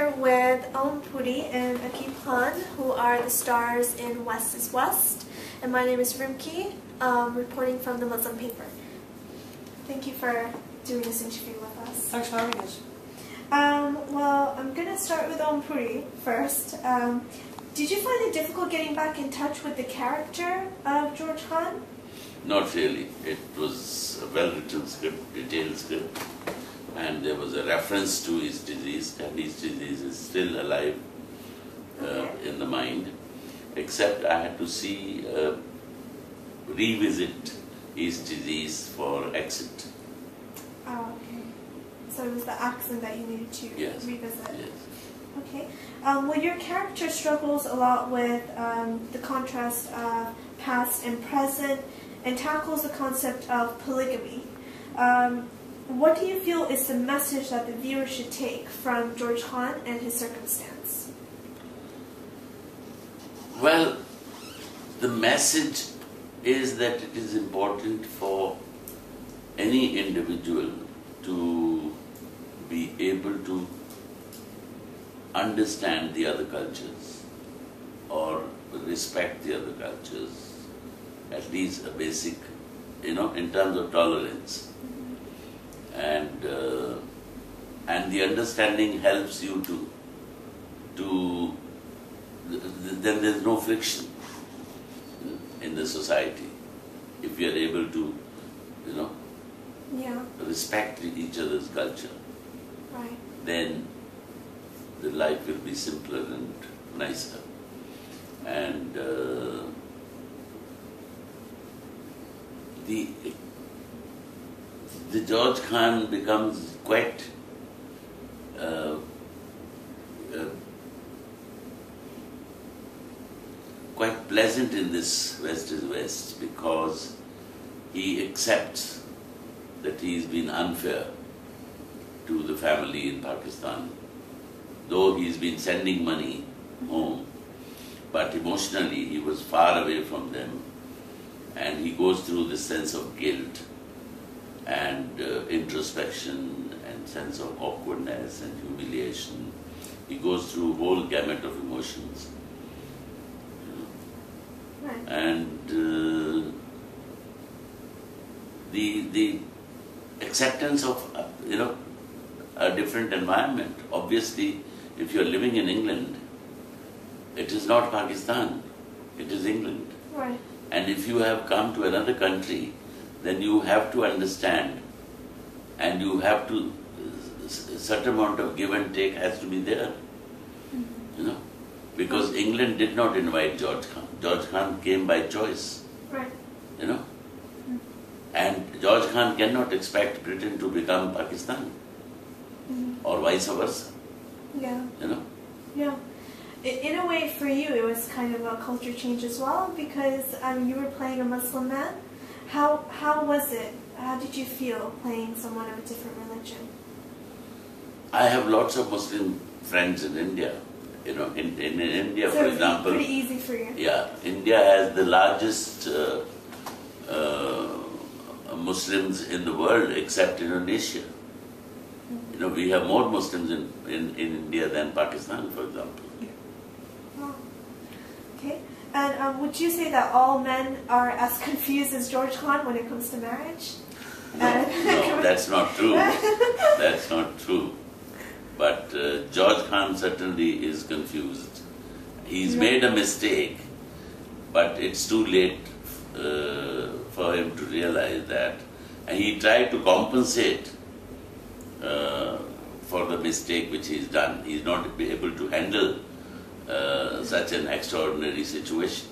here with Om Puri and Aqib Khan, who are the stars in West is West. And my name is Rumki, reporting from the Muslim paper. Thank you for doing this interview with us. Thanks for having us. Well, I'm going to start with Om Puri first. Did you find it difficult getting back in touch with the character of George Khan? Not really. It was a well-written script, detailed script, and there was a reference to his disease, and his disease is still alive in the mind, except I had to see, revisit his disease for exit. Oh, okay. So it was the accent that you needed to revisit? Yes. Okay. Well, your character struggles a lot with the contrast of past and present, and tackles the concept of polygamy. What do you feel is the message that the viewer should take from George Khan and his circumstance? Well, the message is that it is important for any individual to be able to understand the other cultures or respect the other cultures, at least a basic, in terms of tolerance. And the understanding helps you to then there's no friction in the society if you are able to, respect each other's culture. Right. Then the life will be simpler and nicer. And the George Khan becomes quite quite pleasant in this West is West, because he accepts that he's been unfair to the family in Pakistan, though he's been sending money home, but emotionally he was far away from them, and he goes through this sense of guilt and introspection and sense of awkwardness and humiliation. He goes through a whole gamut of emotions. Right. And the acceptance of a different environment. Obviously, if you're living in England, it is not Pakistan, it is England. Right. And if you have come to another country, then you have to understand, and you have to, a certain amount of give and take has to be there. Because England did not invite George Khan. George Khan came by choice. Right. And George Khan cannot expect Britain to become Pakistan, or vice versa. Yeah. Yeah. In a way, for you, it was kind of a culture change as well, because you were playing a Muslim man. How was it? How did you feel playing someone of a different religion? I have lots of Muslim friends in India. In India, so for example, pretty easy for you. Yeah, India has the largest Muslims in the world, except Indonesia. We have more Muslims in India than Pakistan, for example. Oh. Okay. And would you say that all men are as confused as George Khan when it comes to marriage? No, that's not true. That's not true. But George Khan certainly is confused. He's made a mistake, but it's too late for him to realize that. And he tried to compensate for the mistake which he's done. He's not able to handle such an extraordinary situation.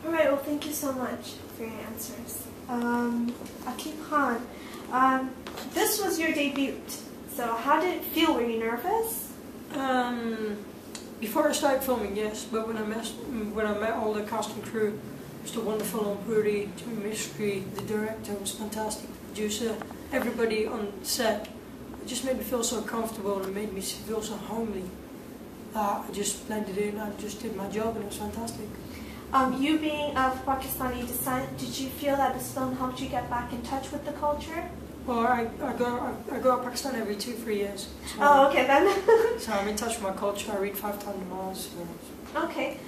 All right, well, thank you so much for your answers. Aqib Khan, this was your debut. So how did it feel? Were you nervous? Before I started filming, yes, but when I met all the cast and crew, it was the wonderful Om Puri, Mystery, the director was fantastic, the producer, everybody on set. It just made me feel so comfortable and made me feel so homely. I just blended in, I just did my job, and it was fantastic. You being of Pakistani descent, did you feel that this film helped you get back in touch with the culture? Well, I go to Pakistan every 2-3 years. So, Oh, okay then. so I'm in touch with my culture. I read 5 times a month. So. Okay.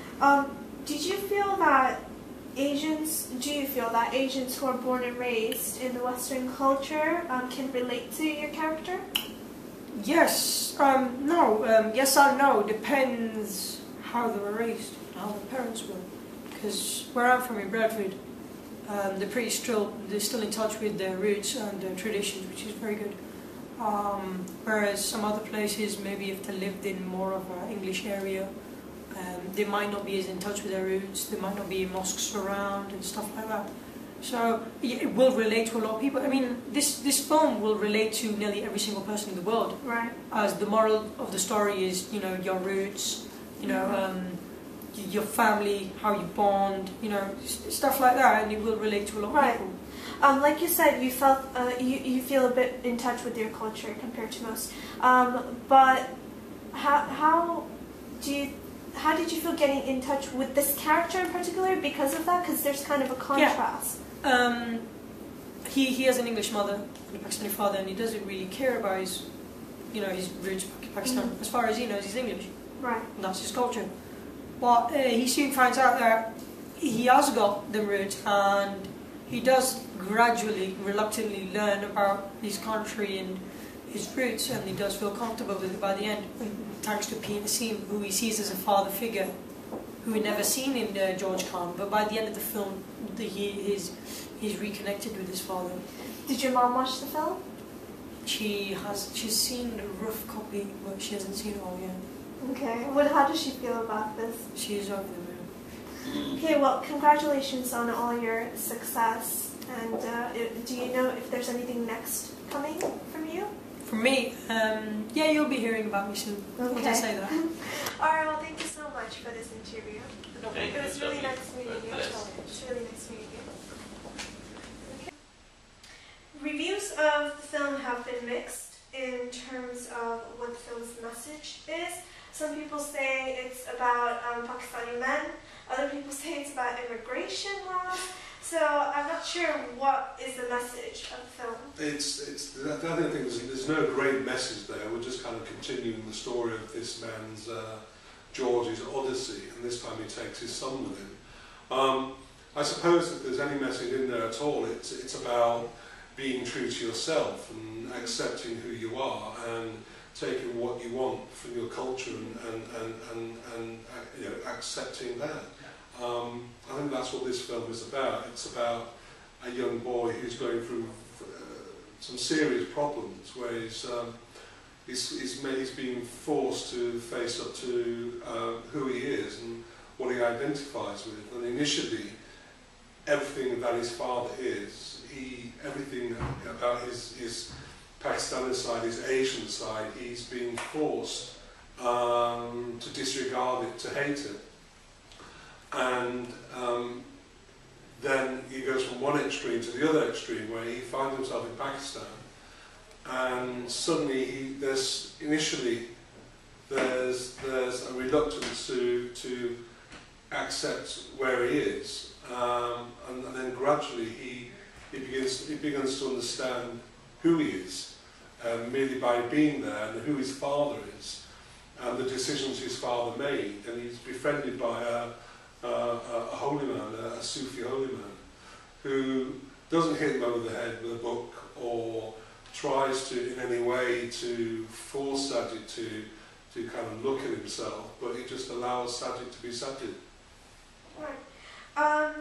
Did you feel that Asians who are born and raised in the Western culture can relate to your character? Yes. No. Yes and no. Depends how they were raised, how their parents were. Because where I'm from in Bradford, they're still in touch with their roots and their traditions, which is very good. Whereas some other places, maybe if they lived in more of an English area, they might not be as in touch with their roots. There might not be mosques around and stuff like that. So it will relate to a lot of people. I mean, this film will relate to nearly every single person in the world. Right. As the moral of the story is, you know, your roots, you know, your family, how you bond, you know, stuff like that, and it will relate to a lot of people. Like you said, you felt you feel a bit in touch with your culture compared to most. But how did you feel getting in touch with this character in particular because of that? Because there's kind of a contrast. Yeah. He has an English mother and a Pakistani father, and he doesn't really care about his, you know, his roots in Pakistan. As far as he knows, he's English. Right. And that's his culture. But he soon finds out that he has got the roots, and he does gradually, reluctantly learn about his country and his roots, and he does feel comfortable with it by the end, thanks to P. Naseem, who he sees as a father figure, who he never seen in George Khan. But by the end of the film, he's reconnected with his father. Did your mom watch the film? She's seen a rough copy, but she hasn't seen it all yet. Okay. How does she feel about this? She's over the moon. Okay, well, congratulations on all your success. And do you know if there's anything next coming from you? From me? Yeah, you'll be hearing about me soon. Okay. Once I say that. Alright, well, thank you so much for this interview. Thank It was you. really nice meeting you. God bless. It's really nice meeting you. Okay. Reviews of the film have been mixed in terms of what the film's message is. Some people say it's about Pakistani men. Other people say it's about immigration laws. So I'm not sure what is the message of the film. I don't think there's no great message there. We're just kind of continuing the story of this man's, George's odyssey, and this time he takes his son with him. I suppose if there's any message in there at all, it's about being true to yourself and accepting who you are and taking what you want from your culture and you know, accepting that. I think that's what this film is about. It's about a young boy who's going through some serious problems, where he's being forced to face up to who he is and what he identifies with. And initially, everything that his father is, everything about his Pakistani side, his Asian side, he's being forced to disregard it, to hate it. And then he goes from one extreme to the other extreme, where he finds himself in Pakistan, and suddenly there's a reluctance to accept where he is, and then gradually he begins to understand who he is, merely by being there, and who his father is, and the decisions his father made. And he's befriended by a holy man, a Sufi holy man, who doesn't hit him over the head with a book or tries to in any way to force Sajid to kind of look at himself, but he just allows Sajid to be Sajid. Right.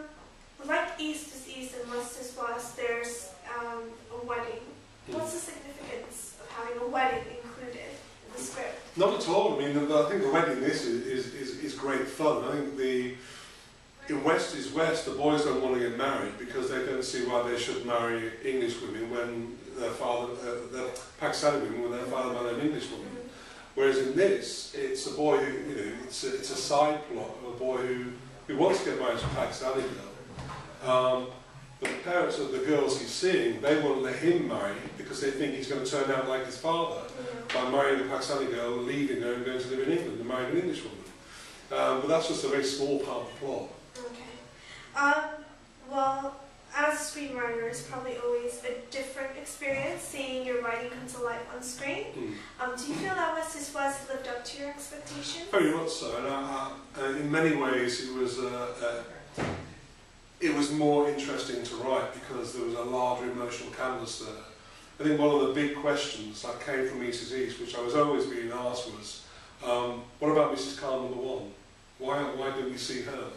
Like East is East and West is West, there's a wedding. What's the significance of having a wedding included in the script? Not at all. I mean, I think the wedding is great fun. I think in West is West, the boys don't want to get married because they don't see why they should marry English women when their father, the Pakistani women, when their father married an English woman. Whereas in this, it's a boy who, you know, it's a side plot of a boy who wants to get married to a Pakistani girl. But the parents of the girls he's seeing, they won't let him marry because they think he's going to turn out like his father by marrying a Pakistani girl, leaving her and going to live in England and marrying an English woman. But that's just a very small part of the plot. Okay. Well, as screenwriters, is probably always a different experience, seeing your writing come to life on screen. Do you feel that West is West lived up to your expectations? Very much so. And in many ways, it was more interesting to write because there was a larger emotional canvas there. I think one of the big questions that came from East is East, which I was always being asked, was, what about Mrs. Khan #1? Why did we see her?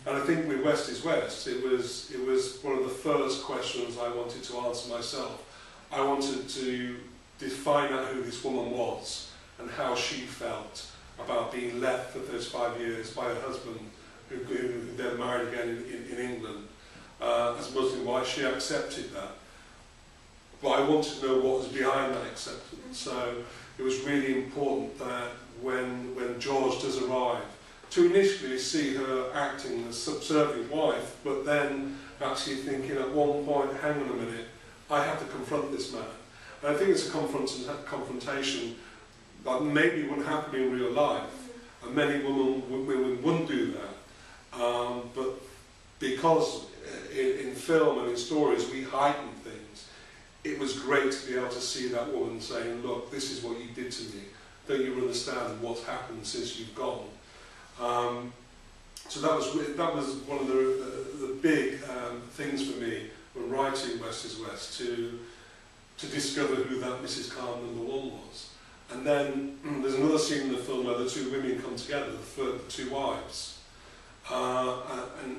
And I think with West is West, it was one of the first questions I wanted to answer myself. I wanted to find out who this woman was and how she felt about being left for 35 years by her husband, who then married again in England. As a Muslim wife, she accepted that. But I wanted to know what was behind that acceptance. So it was really important that when George does arrive, to initially see her acting as a subservient wife, but then actually thinking at one point, hang on a minute, I have to confront this man. And I think it's a confrontation that maybe wouldn't happen in real life, and many women wouldn't do that. But because in film and in stories we heighten things, it was great to be able to see that woman saying, look, this is what you did to me. Don't you understand what's happened since you've gone? So that was one of the big things for me when writing West is West, to discover who that Mrs. Khan #1 was. And then there's another scene in the film where the two women come together, the two wives. And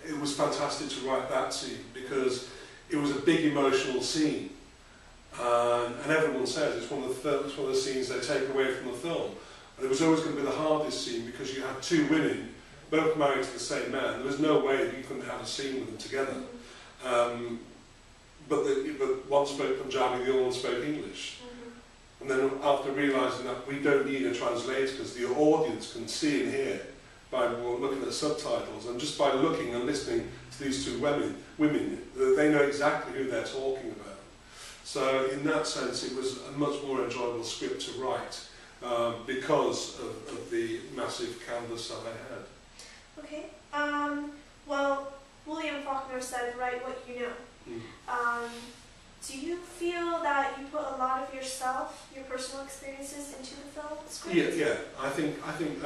it was fantastic to write that scene because it was a big emotional scene. And everyone says it's one of the scenes they take away from the film. And it was always going to be the hardest scene because you had two women, both married to the same man. There was no way that you couldn't have a scene with them together. But one spoke Punjabi, the other one spoke English. And then after realising that we don't need a translator because the audience can see and hear by looking at subtitles, and just by looking and listening to these two women, they know exactly who they're talking about. So in that sense, it was a much more enjoyable script to write because of the massive canvas that I had. Okay. Well, William Faulkner said, write what you know. Do you feel that you put a lot of yourself, your personal experiences into the film script? Yeah. I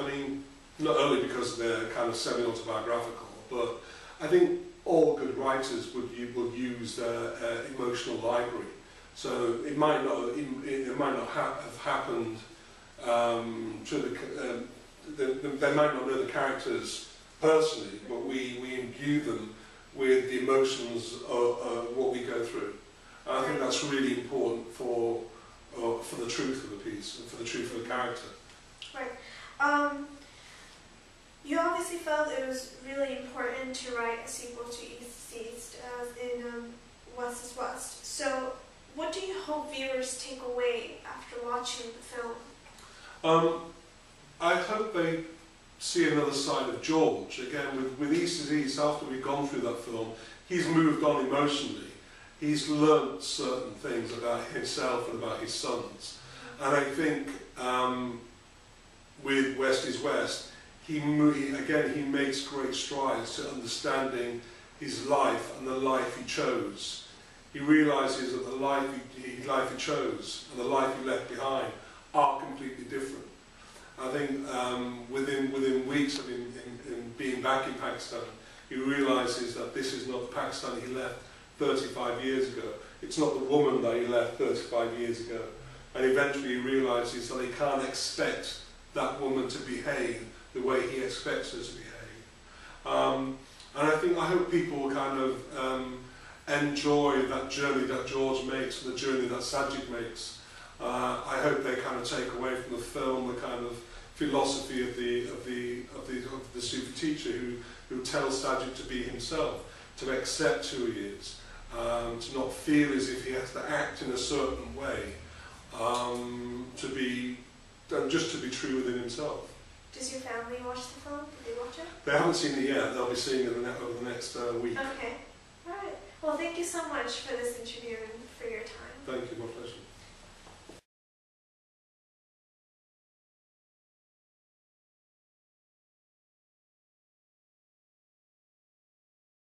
mean, not only because they're kind of semi-autobiographical, but I think all good writers will use their emotional library. So it might not have happened they might not know the characters personally, but we imbue them with the emotions of what we go through. And I think that's really important for the truth of the piece and for the truth of the character. Right. You obviously felt it was really important to write a sequel to East is East in West is West. So what do you hope viewers take away after watching the film? I hope they see another side of George. Again, with East is East, after we've gone through that film, he's moved on emotionally. He's learnt certain things about himself and about his sons. And I think with West is West, he makes great strides to understanding his life and the life he chose. He realises that the life he chose and the life he left behind are completely different. I think within weeks of him being back in Pakistan, he realises that this is not the Pakistan he left 35 years ago. It's not the woman that he left 35 years ago. And eventually he realises that he can't expect that woman to behave the way he expects her to behave. And I hope people will kind of enjoy that journey that George makes and the journey that Sajid makes. I hope they kind of take away from the film the kind of philosophy of the Sufi teacher who tells Sajid to be himself, to accept who he is, to not feel as if he has to act in a certain way, just to be true within himself. Does your family watch the film? Did they watch it? They haven't seen it yet. They'll be seeing it over the next week. Okay. All right. Well, thank you so much for this interview and for your time. Thank you. My pleasure.